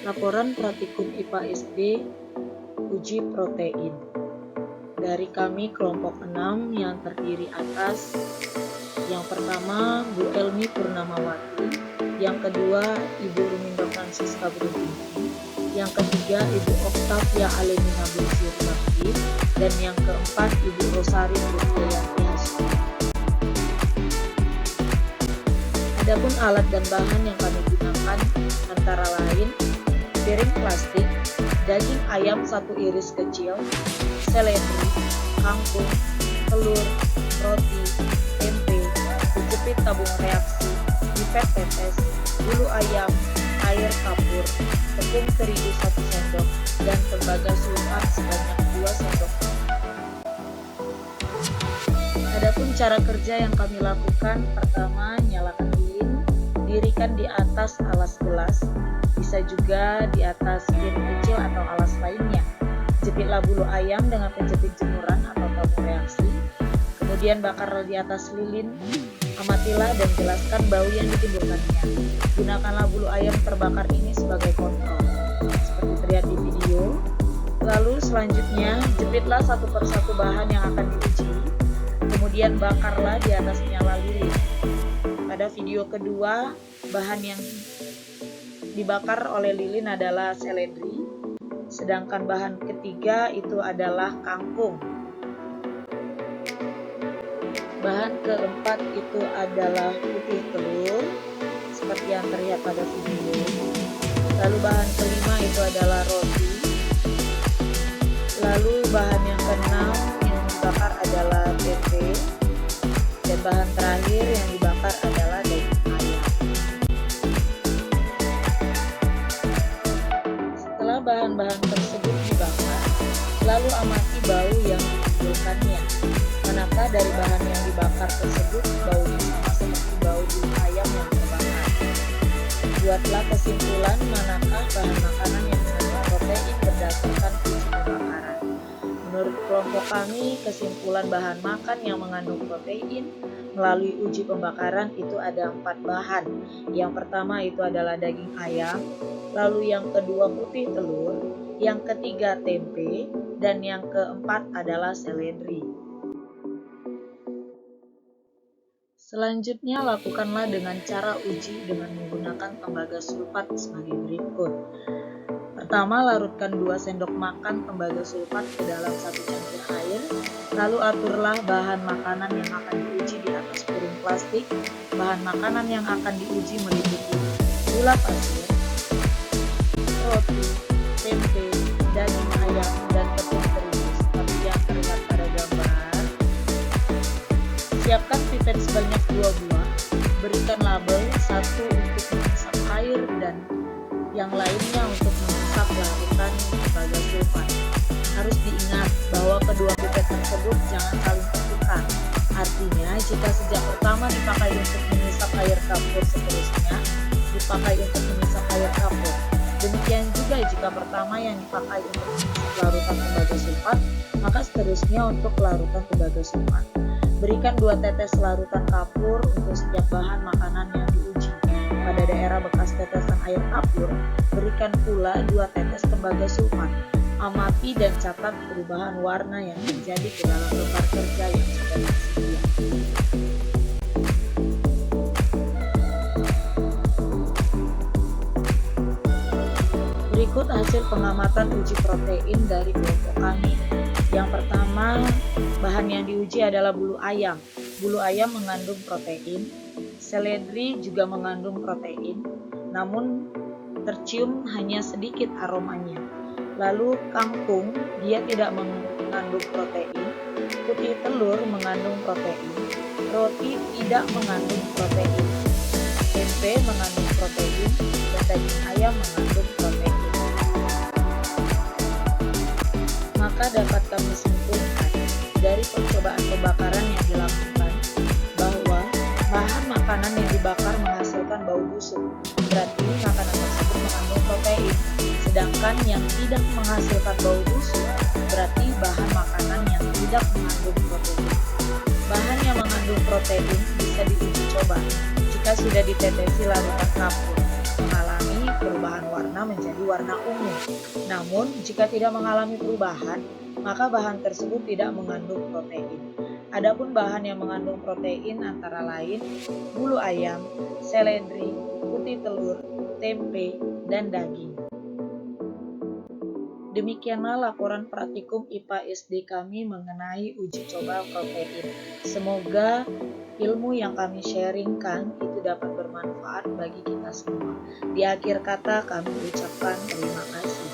Laporan Praktikum IPA SD Uji Protein dari kami kelompok 6 yang terdiri atas yang pertama Bu Elmi Purnamawati, yang kedua Ibu Rumindo Francisca Bruntinggi, yang ketiga Ibu Oktavia Alemina Busir Bakti, dan yang keempat Ibu Rosari Putriyanti Hasbi. Adapun alat dan bahan yang kami gunakan antara lain piring plastik, daging ayam 1 iris kecil, seledri, kangkung, telur, roti, tempe, kejepit tabung reaksi, pipet tetes, bulu ayam, air kapur, tepung terigu 1 sendok, dan tembaga sulfat sebanyak 2 sendok. Adapun cara kerja yang kami lakukan, pertama nyalakan lilin, dirikan di atas alas gelas, bisa juga di atas piring kecil atau alas lainnya. Jepitlah bulu ayam dengan penjepit jemuran atau tabung reaksi, kemudian bakarlah di atas lilin, amatilah dan jelaskan bau yang ditimbulkannya. Gunakanlah bulu ayam terbakar ini sebagai kontrol, seperti terlihat di video. Lalu selanjutnya, jepitlah satu persatu bahan yang akan diuji, kemudian bakarlah di atas nyala lilin. Pada video kedua, bahan yang dibakar oleh lilin adalah seledri, sedangkan bahan ketiga itu adalah kangkung. Bahan keempat itu adalah putih telur, seperti yang terlihat pada video. Lalu bahan kelima itu adalah roti. Lalu bahan yang keenam yang dibakar adalah tempe. Dan bahan terakhir yang dibakar adalah daging ayam. Setelah bahan-bahan tersebut dibakar, lalu amati bau yang ditimbulkannya. Manakah dari bahan yang dibakar tersebut baunya sama seperti bau bulu ayam yang terbakar? Buatlah kesimpulan manakah bahan makanan yang mengandung protein berdasarkan uji pembakaran. Menurut kelompok kami, kesimpulan bahan makan yang mengandung protein melalui uji pembakaran itu ada 4 bahan. Yang pertama itu adalah daging ayam, lalu yang kedua putih telur, yang ketiga tempe, dan yang keempat adalah seledri. Selanjutnya lakukanlah dengan cara uji dengan menggunakan tembaga sulfat sebagai berikut. Pertama, larutkan 2 sendok makan tembaga sulfat ke dalam 1 cangkir air, lalu aturlah bahan makanan yang akan diuji di atas piring plastik. Bahan makanan yang akan diuji meliputi gula pasir, roti, tempe, daging ayam, dan tepung terigu seperti yang terlihat pada gambar. Siapkan pipet sebanyak 2 buah, berikan label, 1 untuk mengisap air dan yang lainnya untuk mengisap larutan tembaga sulfat. Harus diingat bahwa kedua pipet tersebut jangan saling tertukar. Artinya, jika sejak pertama dipakai untuk mengisap air kapur, seterusnya dipakai untuk mengisap air kapur. Demikian juga jika pertama yang dipakai untuk mengisap larutan tembaga sulfat, maka seterusnya untuk larutan tembaga sulfat. Berikan 2 tetes larutan kapur untuk setiap bahan makanan yang diuji. Pada daerah bekas tetesan air kapur, berikan pula 2 tetes tembaga sulfat. Amati dan catat perubahan warna yang terjadi ke dalam lembar kerja yang sudah tersedia. Berikut hasil pengamatan uji protein dari kelompok kami. Yang pertama, bahan yang diuji adalah bulu ayam. Bulu ayam mengandung protein. Seledri juga mengandung protein, namun tercium hanya sedikit aromanya. Lalu kangkung, dia tidak mengandung protein. Putih telur mengandung protein. Roti tidak mengandung protein. Tempe mengandung protein dan daging ayam mengandung protein. Maka dapat kami simpulkan dari percobaan pembakaran yang dilakukan bahwa bahan makanan yang dibakar menghasilkan bau busuk. Berarti makanan tersebut mengandung protein. Sedangkan yang tidak menghasilkan bau busuk berarti bahan makanan yang tidak mengandung protein. Bahan yang mengandung protein bisa diuji coba jika sudah ditetesi larutan kapur mengalami perubahan warna berwarna menjadi warna ungu. Namun, jika tidak mengalami perubahan, maka bahan tersebut tidak mengandung protein. Adapun bahan yang mengandung protein antara lain bulu ayam, seledri, putih telur, tempe, dan daging. Demikianlah laporan praktikum IPA SD kami mengenai uji coba protein. Semoga ilmu yang kami sharingkan itu dapat bermanfaat bagi kita semua. Di akhir kata kami ucapkan terima kasih.